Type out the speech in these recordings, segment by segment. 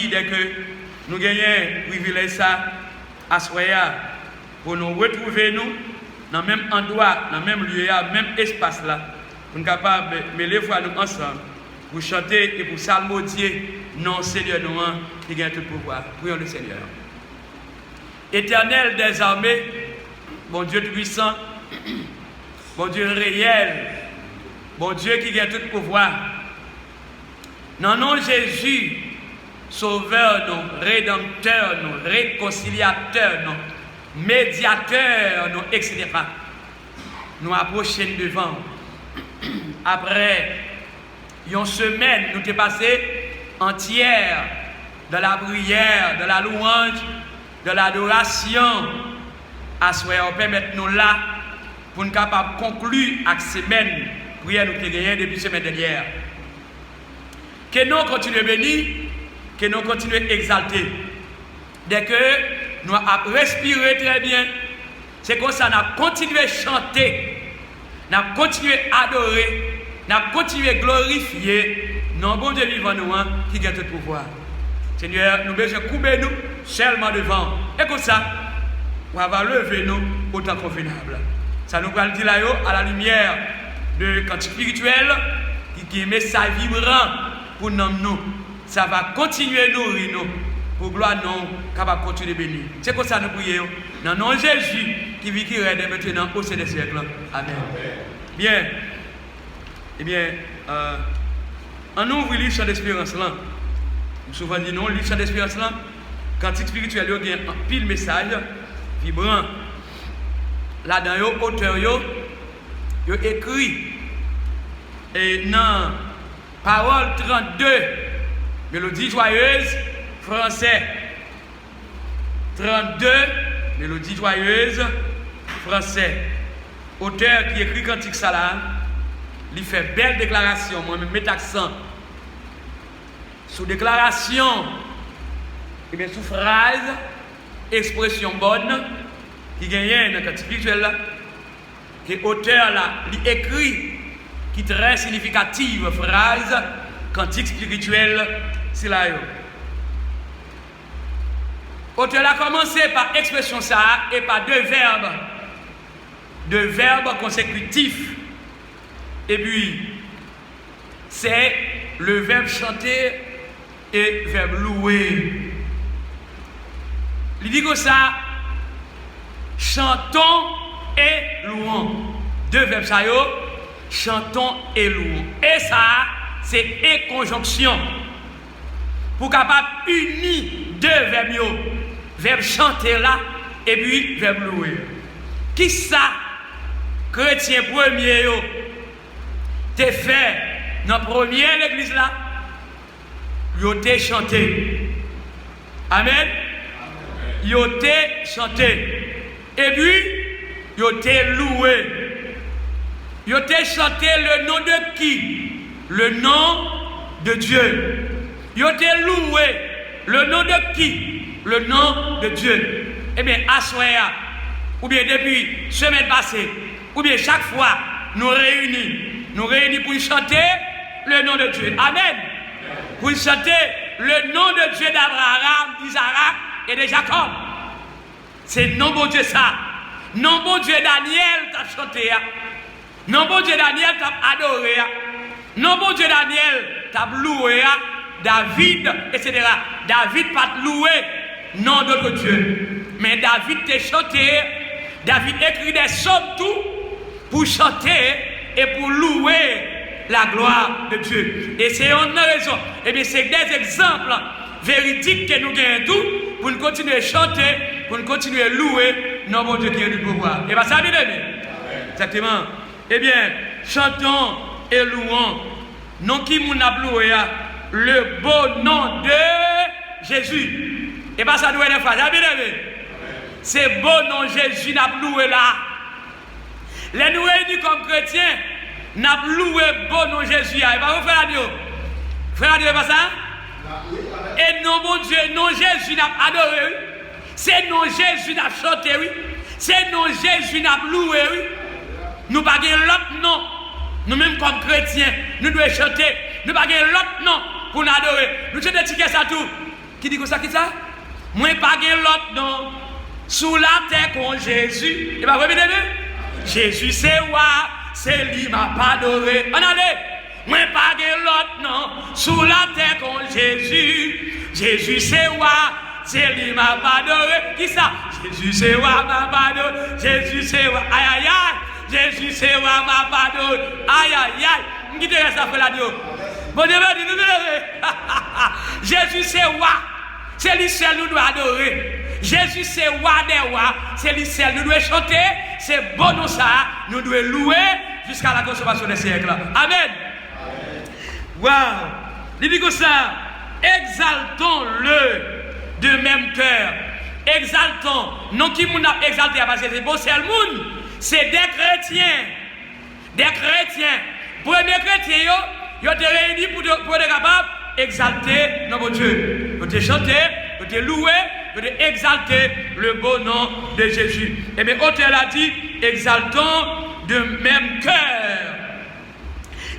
dit dès que nous gagnons privilège ça à Soya pour nous retrouver nous dans le même endroit, dans le même lieu, dans le même espace là, pour nous capables de mêler nous ensemble, pour chanter et pour salmodier non Seigneur nous qui gagne tout pouvoir. Prions le Seigneur. Éternel des armées, bon Dieu puissant, bon Dieu réel, bon Dieu qui gagne tout pouvoir. Dans le nom de Jésus, Sauveur, nous, Rédempteur, nous, Réconciliateur, nous, Médiateur, nous, etc. Nous approchons devant. Après une semaine, nous sommes passés entière de la prière, de la louange, de l'adoration. À ce moment, permettez-nous là pour nous capables de conclure avec cette semaine, prière nous avons gagné depuis la semaine dernière. Que nous continuons à bénir, que nous continuons à exalter. Dès que nous avons respiré très bien, c'est comme ça nous avons continué à chanter, nous avons continué à adorer, nous avons continué à glorifier nos bon Dieu vivant nous qui gagne tout pouvoir. Seigneur, nous besoin de couper nous seulement devant. Et comme ça, on va lever nous autant convenable. Ça nous va le dire là à la lumière de cantique spirituel qui est un message vibrant pour nous. Ça va continuer à nourrir nous pour gloire nous capable de continuer à bénir. C'est comme ça nous prions. Dans le nom de Jésus qui vit qui règne maintenant au sein des siècles. Amen. Bien. Eh bien, on ouvre le chant d'espérance là. Souvent dit non, le chant d'espérance là, cantique spirituel, il y a un pile message vibrant. Là-dedans, auteur, il écrit. Et dans Parole 32, Mélodie joyeuse, français. 32, Mélodie joyeuse, français. Auteur qui écrit cantique ça là, il fait belle déclaration, moi-même mets accent. Sous déclaration, et bien sous phrase, expression bonne, qui gagne dans le cantique spirituel là, que l'auteur là, il écrit, qui est très significative phrase, cantique spirituel, c'est là. L'auteur a commencé par expression ça et par deux verbes consécutifs. Et puis, c'est le verbe chanter et le verbe louer. Il dit que ça, chantons et louons. Deux verbes ça, chantons et louons. Et ça, c'est et conjonction. Pour capable unir deux verbes, verbe chanter là et puis verbe louer. Qui ça, chrétien premier, t'es fait dans la première l'église là, yo t'es chanté. Amen. Yo t'es chanté. Et puis, yo t'es loué. Yo t'es chanté le nom de qui? Le nom de Dieu. Yo t'es loué. Le nom de qui? Le nom de Dieu. Eh bien, à soir, ou bien depuis semaine passée, ou bien chaque fois, nous réunis pour chanter le nom de Dieu. Amen. Pour chanter le nom de Dieu d'Abraham, d'Isaac et de Jacob. C'est non bon Dieu ça. Non bon Dieu Daniel t'a chanté. Non bon Dieu Daniel t'a adoré. Non bon Dieu Daniel t'a loué. David, etc. David pas loué. Non d'autre Dieu. Mais David t'a chanté. David écrit des psaumes tout pour chanter et pour louer la gloire de Dieu. Et c'est une raison. Et bien c'est des exemples véridiques que nous gagnons tout pour nous continuer à chanter, pour nous continuer à louer notre Dieu qui est du pouvoir. Et bien ça bien aimé. Exactement. Eh bien, chantons et louons. Non qui nous a loué le beau nom de Jésus. Et bien ça doit être une phrase. Ça bien aimé. C'est beau nom Jésus n'a loué là. Les nous réunis comme chrétiens, n'a loué beau nom Jésus. Et bien vous faites la Dieu. Frère Dieu, pas ça? Et non, mon Dieu, non Jésus n'a adoré, oui. C'est non Jésus n'a chanté, oui. C'est non Jésus n'a loué, oui. Nous pas l'autre nom. Nous-mêmes comme chrétiens, nous devons chanter. Nous pas l'autre nom pour nous adorer. Nous chantons ça tout. Qui dit que ça, qui ça? Moi, pas l'autre non. Sous la terre qu'on Jésus. Et bien, vous voyez, Jésus, c'est roi, c'est lui, m'a pas adoré. On allait. Moi, pas l'autre non. Sous la terre qu'on Jésus. Jésus, c'est roi, c'est lui, m'a pas adoré. Qui ça? Jésus, c'est roi, m'a pas adoré. Jésus, c'est roi. Aïe, aïe, aïe. Jésus, c'est roi, m'a pas adoré. Aïe, aïe, aïe. Qui te reste à faire la Dieu? Bon Dieu, Jésus c'est roi, c'est lui seul nous doit adorer. Jésus c'est roi des rois, c'est lui seul nous doit chanter, c'est bon nous ça, nous devons louer jusqu'à la consommation des siècles. Amen. Waouh! Il dit comme ça, exaltons-le de même cœur. Exaltons, non qui nous a exalté parce que c'est bon, c'est le monde, c'est des chrétiens. Des chrétiens. Premier chrétien, ils ont été réunis pour être capables d'exalter notre Dieu. Ils ont été chanter, ils ont été louer, ils ont été exalter le beau nom de Jésus. Et bien, l'auteur a dit, exaltons de même cœur.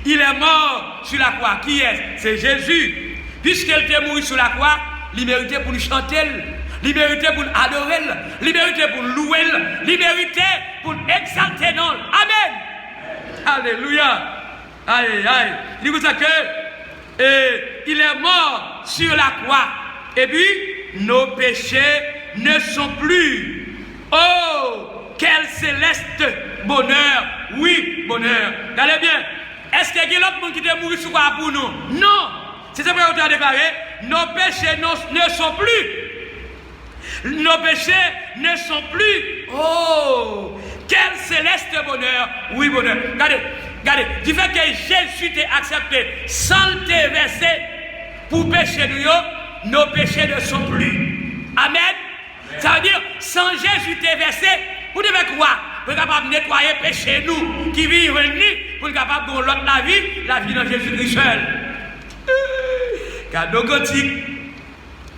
Il est mort sur la croix. Qui est? C'est Jésus. Puisqu'il était mort sur la croix, il méritait pour nous chanter, il méritait pour nous adorer, il méritait pour nous louer, il méritait pour nous exalter. Non. Amen. Alléluia. Aïe, aïe. Il dit comme ça que il est mort sur la croix. Et puis, nos péchés ne sont plus. Oh, quel céleste bonheur. Oui, bonheur. Regardez bien. Est-ce qu'il y a l'autre monde qui est mort sur la croix pour nous? Non. C'est ça que tu as déclaré. Nos péchés ne sont plus. Nos péchés ne sont plus. Oh, quel céleste bonheur. Oui, bonheur. Regardez. Regardez, du fait que Jésus t'a accepté sans te verser pour pécher nous, nos péchés ne sont plus. Amen. Ça veut dire, sans Jésus t'a versé, vous devez croire, pour être capable de nettoyer le péché nous, qui vivent en nous, pour être capable de l'autre la vie dans Jésus-Christ seul. Cadeau gothique.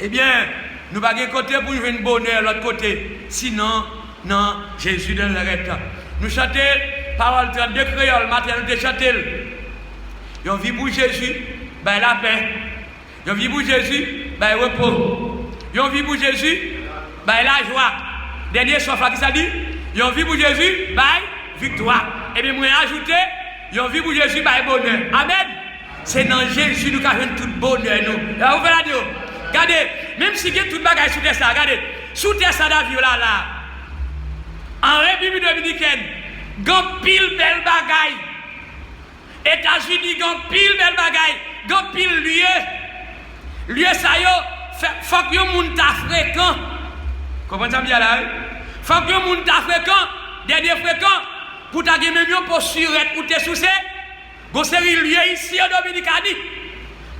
Eh bien, nous ne pouvons pas côté pour nous une bonheur l'autre côté. Sinon, non, Jésus dans l'arrêt. Nous chantons. Parole 32 créoles, matin nous chanter. Ils vivent pour Jésus, ben la paix. Ils vivent pour Jésus, ben repos. Ils vivent pour Jésus, ben la joie. Dernier soir, qui ça dit? Ils vivent pour Jésus, ben victoire. Et bien, moi ajouter, ils vivent pour Jésus, ben bonheur. Amen. C'est dans Jésus nous avons tout bonheur. Nous. Là, vous faites la regardez, même si il y a tout le bagage sous terre, regardez, sous terre, ça d'avion là. En République dominicaine, gan pile bel bagay. États-Unis gan pile bel bagay. Gan pile lieu. Lieu ça yo, faut que yo moun ta fréquent. Comment ça bien là? Faut que yo moun ta fréquent, dernier fréquent pour ta gen même yon posturette pour te soucier. Gon série lieu ici en Dominicanie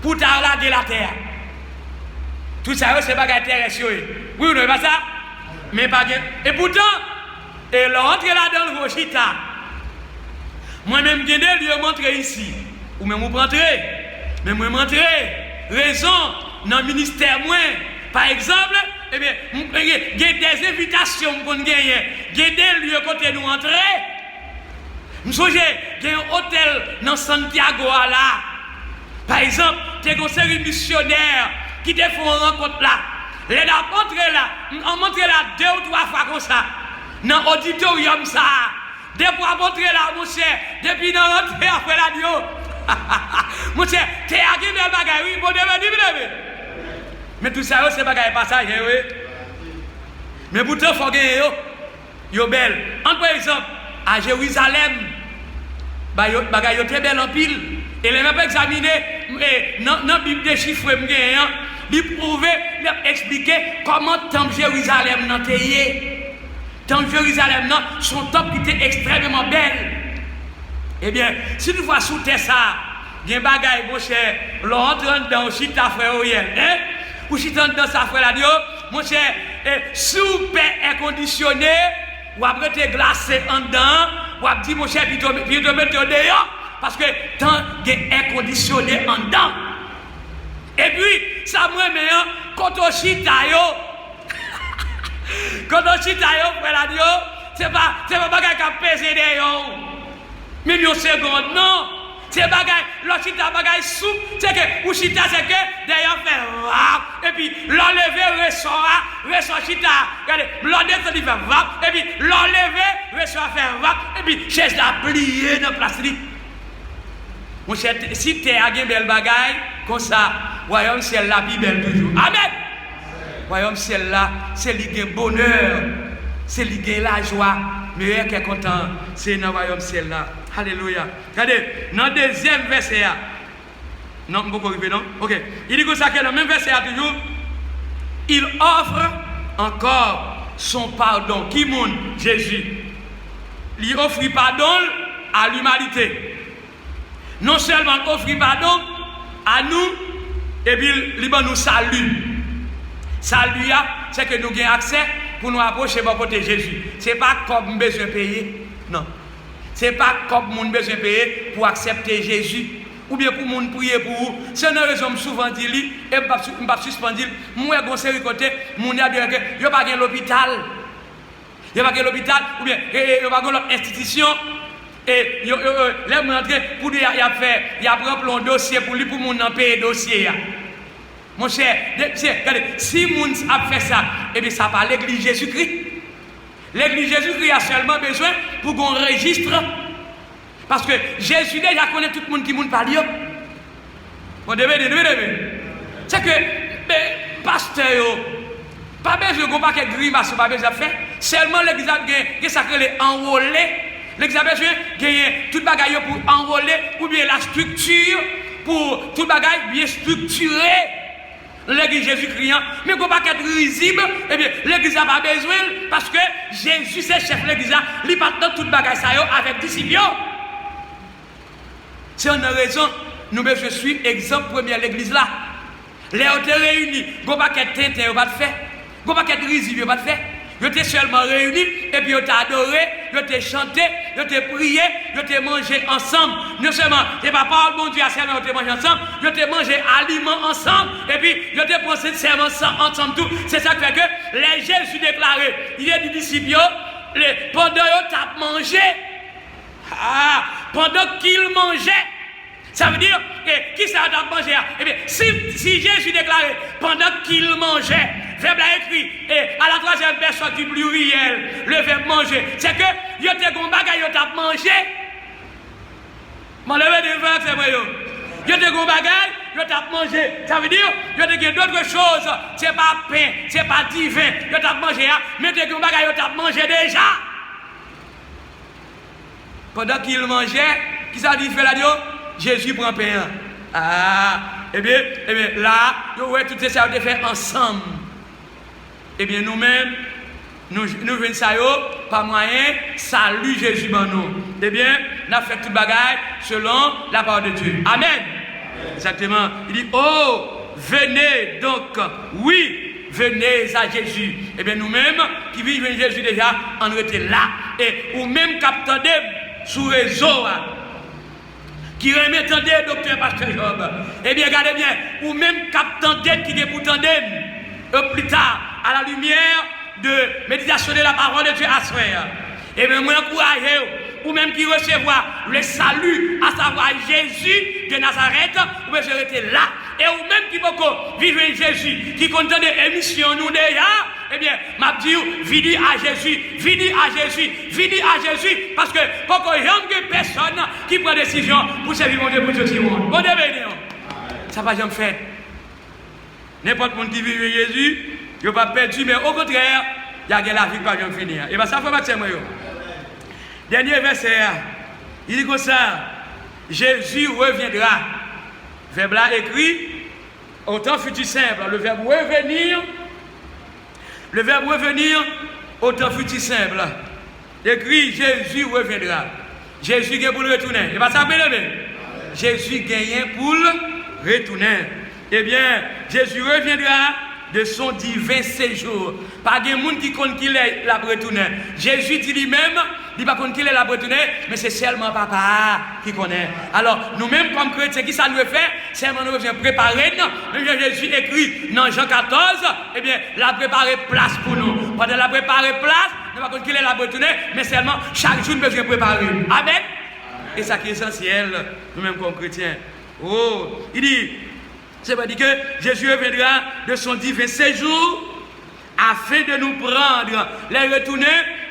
pour ta laguer la terre. Tout ça c'est bagay terrestre. Oui ou non pas ça? Mais pas gen. Et pourtant et l'entrée là dans le Rochita. Moi-même, j'ai des lieux montrer ici. Ou même vous prendrez. Mais moi, montrer. Raison, dans le ministère, moi. Par exemple, eh bien, il y a des invitations pour nous gagner. Il y a des lieux côté nous entrer. Je me souviens, il y a un hôtel dans Santiago là. Par exemple, il y a une série missionnaire qui te font une rencontre là. Les là, on montre là 2 ou 3 fois comme ça. Dans l'auditorium, ça. Depuis à montrer là, mon cher. Depuis dans l'entrée après la radio. Mon cher, t'es à qui le bagage, oui, bon, mais tout ça, c'est bagage passager, oui. Mais pourtant, il faut gagner, yo belle. Par exemple, à Jérusalem, bagage yo très belle en pile. Et les mêmes examiner, dans la Bible des chiffres, il prouver, il expliquer comment tant Jérusalem n'a été. Tant Jérusalem, son temple qui était extrêmement belle. Eh bien, si nous voyons sous terre ça, il y a un bagage, mon cher, l'entre dans aussi ta frère, hein? Ou si tu dans sa frère, là, mon cher, sous paix inconditionné, ou après te glacé en dedans, ou après dit, mon cher, puis tu te mets dehors, parce que tant est inconditionné en dedans. Et puis, ça me met, quand on chita, quand on chita, c'est pas bagage qui a pesé d'ailleurs. Même une seconde, non. c'est bagaille, l'autre chita bagaille soupe, c'est que, ou chita c'est que, d'ailleurs fait vap, et puis l'enlever, ressort chita, regardez, l'autre descend, il fait vap, et puis l'enlever, ressort faire vap, et puis chaise la plier dans la place. Mon cher, si tu as une belle bagaille, comme ça, royaume ciel là, plus belle toujours. Amen. Royaume ciel là, c'est le bonheur, c'est le la joie. Mais qui est content, c'est dans le royaume ciel là. Alléluia. Regardez, dans le deuxième verset, non, beaucoup arrivé, non? Ok. Il dit que ça, que dans le même verset, toujours, il offre encore son pardon. Qui monte? Jésus. Il offre pardon à l'humanité. Non seulement offrir pardon à nous, et puis il nous salue. Salut, c'est que nous avons accès pour nous approcher de côté Jésus. Ce n'est pas comme nous besoin de payer. Non. Ce n'est pas comme nous besoin de payer pour accepter Jésus. Ou bien pour nous prier pour vous. C'est une raison souvent dit, et je ne vais pas suspendre, moi, je suis côté, je ne vais pas à l'hôpital. Je ne vais pas à l'hôpital, ou bien je ne vais pas à l'institution. Et il est rentré pour dire il a pris un dossier pour lui pour mon payer dossier. Mon cher, si moun a fait ça, et bien ça pas l'église Jésus-Christ. L'église Jésus-Christ a seulement besoin pour qu'on registre. Parce que Jésus déjà connaît tout le monde qui moun parle. Bon, c'est que pasteur, pas besoin de faire des grimaces, pas besoin de faire. Seulement l'église a gagné enrôlé. L'examen gagner tout bagaille pour enrôler ou bien la structure pour tout bagaille bien structuré. L'église Jésus-Christ, mais qu'on pas être risible, eh bien l'église n'a pas besoin parce que Jésus c'est chef de l'église, il partage tout bagaille ça avec disciples. C'est une raison nous devons suivre exemple premier l'église là. Les autres réunis, qu'on pas être tintin pas de faire, qu'on pas être risible pas de faire. Ils étaient seulement réunis et puis ils étaient adorés, ils étaient chantés, ils étaient priés, ils étaient mangés ensemble. Non seulement, ce n'est pas parole bon Dieu à serment, ils étaient mangés ensemble, ils étaient mangés aliments ensemble et puis ils étaient pensés de serment ensemble tout. C'est ça qui fait que les Jésus déclaré, il y a des disciples, pendant qu'ils ont mangé, pendant qu'ils mangeaient, ça veut dire, qui ça a mangé? Eh bien, si Jésus déclarait, pendant qu'il mangeait, verbe là écrit, et à la troisième personne du pluriel, le verbe manger, c'est que, il y a des bagages, il y a mangé. Mon levé de verbe, c'est vrai. Il y a des bagages, il y a mangé. Ça veut dire, il y a d'autres choses, c'est pas pain, c'est pas divin, il y a mangé, mais il y a des bagages, il y a mangé déjà. Pendant qu'il mangeait, qui ça dit, fait la Dieu? Jésus prend pain. Eh bien, là, nous tout ça a été fait ensemble. Eh bien, nous-mêmes, nous venons ça, par moyen, salut Jésus dans nous. Eh bien, nous avons fait tout bagaille selon la parole de Dieu. Amen. Exactement. Il dit, oh, venez donc, oui, venez à Jésus. Eh bien, nous-mêmes, qui vivons Jésus déjà, on était là. Et ou même captandé sous réseau, qui remet tendez, docteur Pasteur Job. Eh bien, regardez bien, ou même captandé qui est pour tendez, plus tard, à la lumière de méditation de la parole de Dieu à soi. Et bien, moi, encouragez ou même qui recevoir le salut, à savoir Jésus de Nazareth, ou bien je rester là. Et ou même qui peut vivre Jésus, qui contient des émissions, nous déjà, eh bien, m'a dit, vidi à Jésus, vidi à Jésus, vidi à Jésus, parce que pourquoi il y a personne qui prend décision pour servir mon Dieu pour tout le monde. Bon Dieu, ça va jamais faire. N'importe qui vit Jésus, il n'a pas perdu, mais au contraire, il y a la vie qui va jamais finir. Et bien, ça fait maximum. Dernier verset, il dit comme ça, Jésus reviendra. Verbe là écrit, au temps futur simple, le verbe revenir au temps futur simple. Écrit, Jésus reviendra. Jésus gagne pour le retourner. Et pas ça, bien aimé. Jésus gagne pour le retourner. Eh bien, Jésus reviendra de son divin séjour. Pas de monde qui compte qu'il est la retourner. Jésus dit lui-même, il pas compte qu'il est la retourner, mais c'est seulement papa qui connaît. Alors, nous-mêmes, comme chrétiens, qui ça nous fait? Seulement nous devons préparer. Jésus écrit dans Jean 14, eh bien, la préparer place pour nous. Pendant la préparer place, nous pas compte qu'il est la retourner, mais seulement chaque jour nous devons préparer. Amen. Et ça qui est essentiel, nous-mêmes comme chrétiens. Oh, il dit, c'est pas dit que Jésus viendra de son divin séjour afin de nous prendre, les retourner,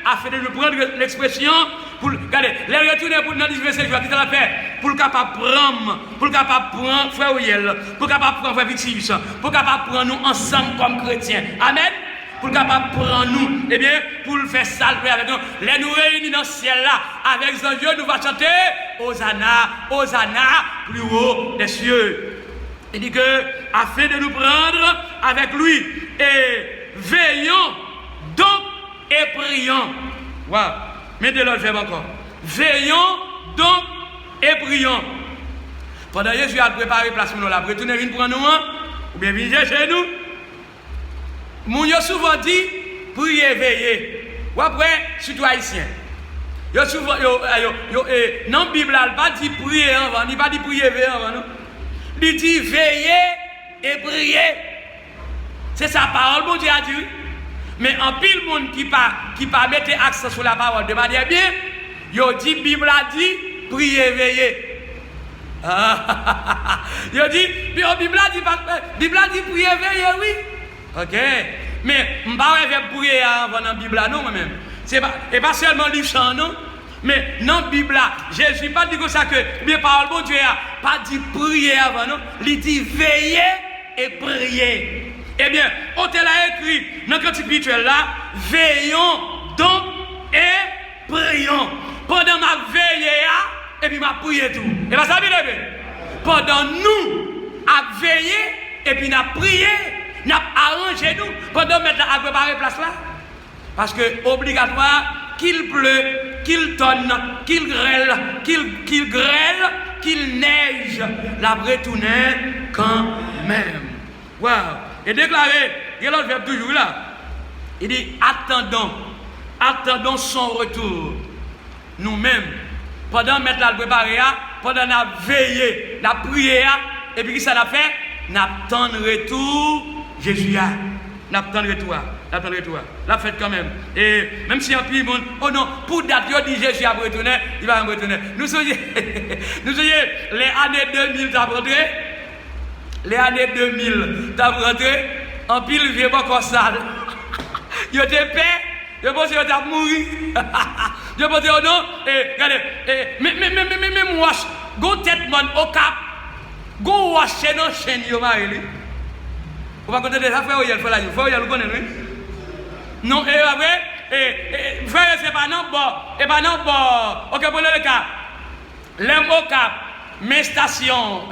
afin de nous prendre l'expression, pour, regardez, les retourner pour nous divin séjour, qui la paix, pour le capable prendre frère Oyel, pour le capable prendre frère Victius, pour le capable prendre nous ensemble comme chrétiens. Amen. Pour le capable prendre nous, eh bien, pour le faire salver avec nous. Les nous réunis dans ce ciel-là, avec les anges, nous va chanter Hosanna, Hosanna, plus haut des cieux. Il dit que, afin de nous prendre avec lui, et veillons donc et prions. Waouh, mettez l'autre verbe encore. Veillons donc et prions. Pendant que Jésus a préparé place pour nous, la retourner une pour nous, ou bien venir chez nous. Moun yo souvent dit prier veiller. Ou après surtout haïtien. Yo souvent non Bible elle pas dit prier avant, il pas dit prier veiller avant non. Il dit veiller et prier. C'est sa parole bon Dieu a dit. Mais en pile monde qui pas mettre accent sur la parole de manière bien, yo dit Bible a dit prier veiller. Yo dit Bible a dit prier veiller oui. Ok, mais je ne vais pas prier avant dans la Bible, non, moi-même. Et pas seulement livre chant, non, mais dans la Bible, Jésus n'a pas dit comme ça que, bien parole, bon Dieu, pas dit prier avant, non, il dit veiller et prier. Eh bien, on te l'a écrit dans le cantique spirituel là, veillons donc et prions. Pendant ma veille, et puis ma prier tout. Et bien ça, bien, pendant nous, à veiller et puis à prier. N'a arrangé nous pendant mettre à préparer place là. Parce que obligatoire qu'il pleut, qu'il tonne, qu'il grêle, qu'il neige, la retourner quand même. Waouh! Et déclaré, il y a l'autre verbe toujours là. Il dit attendons son retour. Nous-mêmes, pendant mettre la préparer, pendant la veiller, la prier, et puis ça l'a fait, n'attend retour. Jésus a, n'attend retour, la fête quand même. Et même si un peu monde, oh non, pour date, il dit Jésus a retourné, il va retourner. Nous sommes les années 2000 t'as rentré, les années 2000 t'as rentré, en pile vieux encore sale. Il était paix, il pense qu'il a mouru. Je pense oh non, regardez, mais moi, go tête man au cap, go wash dans chaîne yo mareli. On va compter des affaires où il faut la joue. Faut y aller connaître lui. Non, et après, frère, c'est pas non bon. Et pas non bon. Ok, pour le cas. L'aime au cap, mes stations,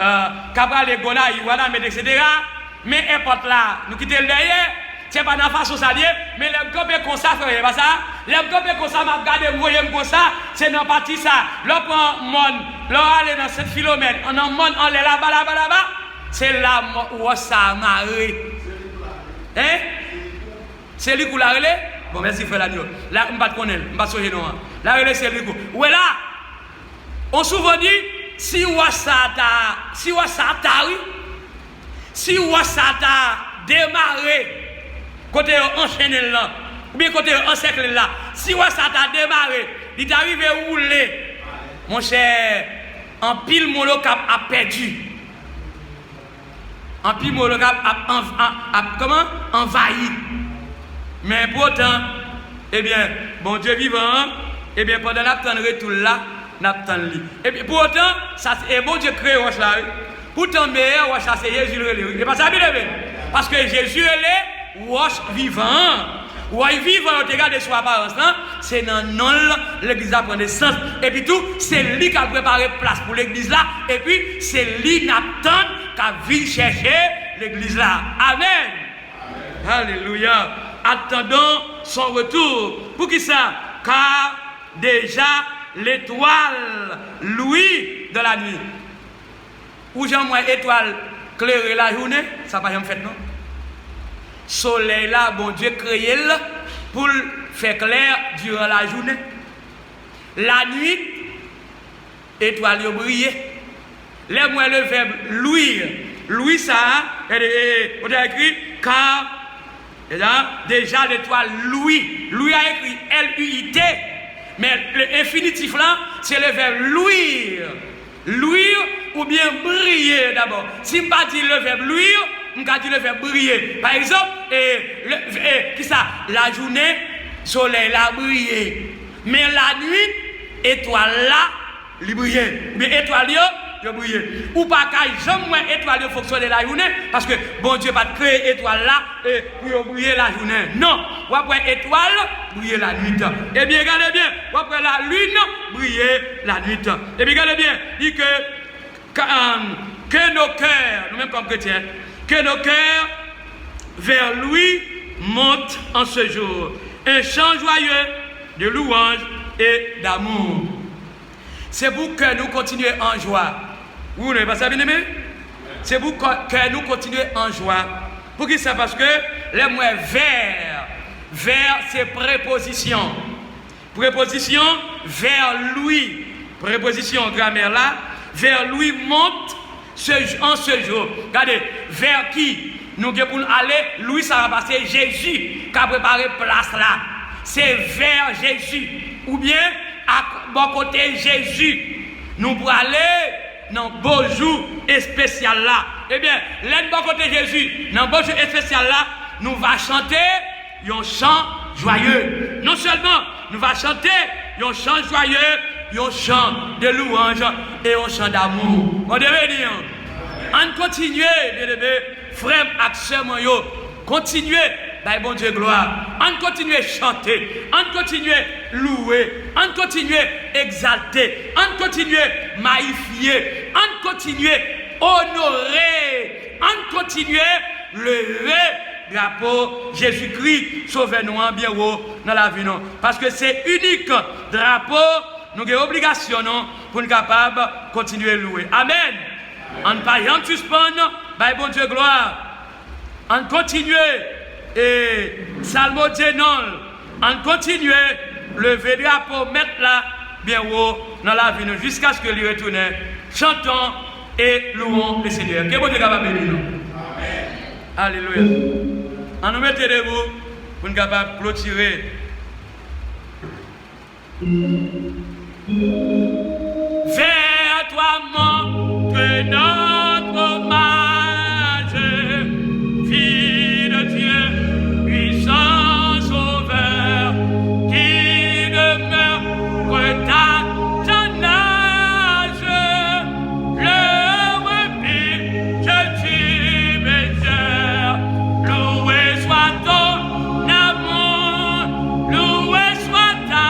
Cabral et Gonaï, voilà, mais etc. Mais importe là, nous quittons le derrière. C'est pas dans la façon salier, mais les copés comme ça, frère, pas ça. Les copés comme ça, m'a regardé, vous voyez comme ça, c'est dans la partie ça. Là, prend monde, là, aller dans 7 km, on en monde, on est là-bas. C'est là où ça m'a hein? C'est lui qui l'a relé? Bon, merci frère l'agneau. Là, je ne sais pas connaître, je ne sais pas songer non. La relé, c'est lui qui. Où est là? On souvent dit, si Ouassata démarré, côté enchaîné là, ou bien côté encerclé là, si Ouassata démarré, il est arrivé à rouler, mon cher, en pile mon locap a perdu. En pile, mon comment? Envahi. Mais pourtant, eh bien, bon Dieu vivant, eh bien, pendant l'attendre tout là, n'attend lui. Et bien, pourtant, ça, et bon Dieu crée Roche là. Pourtant, meilleur Roche là, c'est Jésus le. Et pas ça, bien, parce que Jésus est Roche vivant. Roche vivant, on te regarde sur apparence, c'est dans non l'église a pris naissance. Et puis tout, c'est lui qui a préparé place pour l'église là. Et puis, c'est lui qui attend qu'à venir chercher l'église là. Amen. Alléluia. Attendons son retour. Pour qui ça? Car déjà l'étoile louit de la nuit. Où j'en vois étoile claire la journée, ça n'a pas jamais fait non. Soleil là, bon Dieu créé pour faire clair durant la journée. La nuit, étoile brille. Les mots le verbe louir. Louis ça, on a écrit car déjà l'étoile louis. Louis a écrit L-U-I-T. Mais l'infinitif là, c'est le verbe luire. Luire ou bien briller d'abord. Si je ne dis pas le verbe luire, je vais dire le verbe briller. Par exemple, qui ça? La journée, soleil a brillé. Mais la nuit, étoile là, il brille. Mais étoile là, il brille. Ou pas qu'à jamais étoile fonctionner la journée, parce que bon Dieu va créer étoile là pour briller la journée. Non, ou après étoile, briller la nuit. Eh bien, regardez bien, ou après la lune, briller la nuit. Eh bien, regardez bien, dit que nos cœurs, nous-mêmes comme chrétiens, que nos cœurs vers lui montent en ce jour. Un chant joyeux de louange et d'amour. C'est pour que nous continuions en joie. Vous n'avez pas ça, bien aimé? C'est pour que nous continuions en joie. Pour qui ça? Parce que les mots vers, c'est préposition. Préposition vers lui. Préposition grammaire là. Vers lui monte en ce jour. Regardez, vers qui? Nous pour aller, lui ça va passer Jésus qui a préparé place là. C'est vers Jésus. Ou bien à bon côté Jésus. Nous pour aller dans beau jour spécial là. Eh bien, l'aide bon côté Jésus, dans beau jour spécial là, nous va chanter un chant joyeux. Non seulement nous va chanter un chant joyeux, un chant de louange et un chant d'amour. On devait dire, on continue, bien-aimé, frère, accès, continuez. Bon Dieu, gloire. On continue à chanter, on continue à louer, on continue à exalter, on continue à magnifier, on continue à honorer, on continue à lever drapeau Jésus-Christ, sauvez-nous en bien haut dans la vie. Parce que c'est unique drapeau, nous avons obligation pour nous capables de continuer à louer. Amen. On ne pas rien suspendre, bon Dieu, gloire. On continue. Et Salmo Dénol, on continue, lever le drapeau, mettre là, bien haut, dans la vie, jusqu'à ce que lui retourne. Chantons et louons le Seigneur. Que bon Dieu capable de bénir nous. Alléluia. On nous met debout pour nous capable de clôturer. Vers toi, mon que notre hommage, fille de Dieu, puissant sauveur, qui demeure ta âge, le refuge du Méditeur. Loué soit ton amour, loué soit ta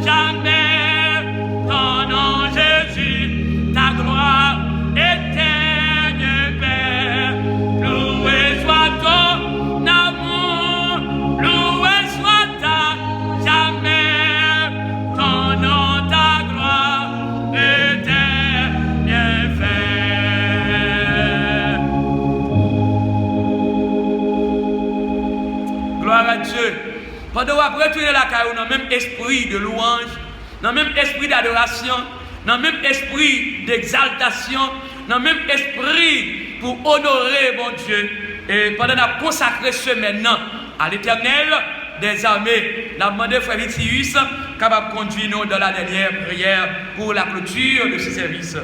jamais, ton nom Jésus, ta gloire éternelle Père. Loué soit ton amour, loué soit ta jamais, ton nom, ta gloire éternelle Père. Gloire à Dieu. Pendant qu'on va retourner la caille, dans le même esprit de louange, dans le même esprit d'adoration, dans le même esprit d'exaltation, dans le même esprit pour honorer mon Dieu. Et pendant qu'on consacre ce maintenant à l'Éternel des armées, nous avons demandé Frère Vitius capable de conduire nous dans la dernière prière pour la clôture de ce service.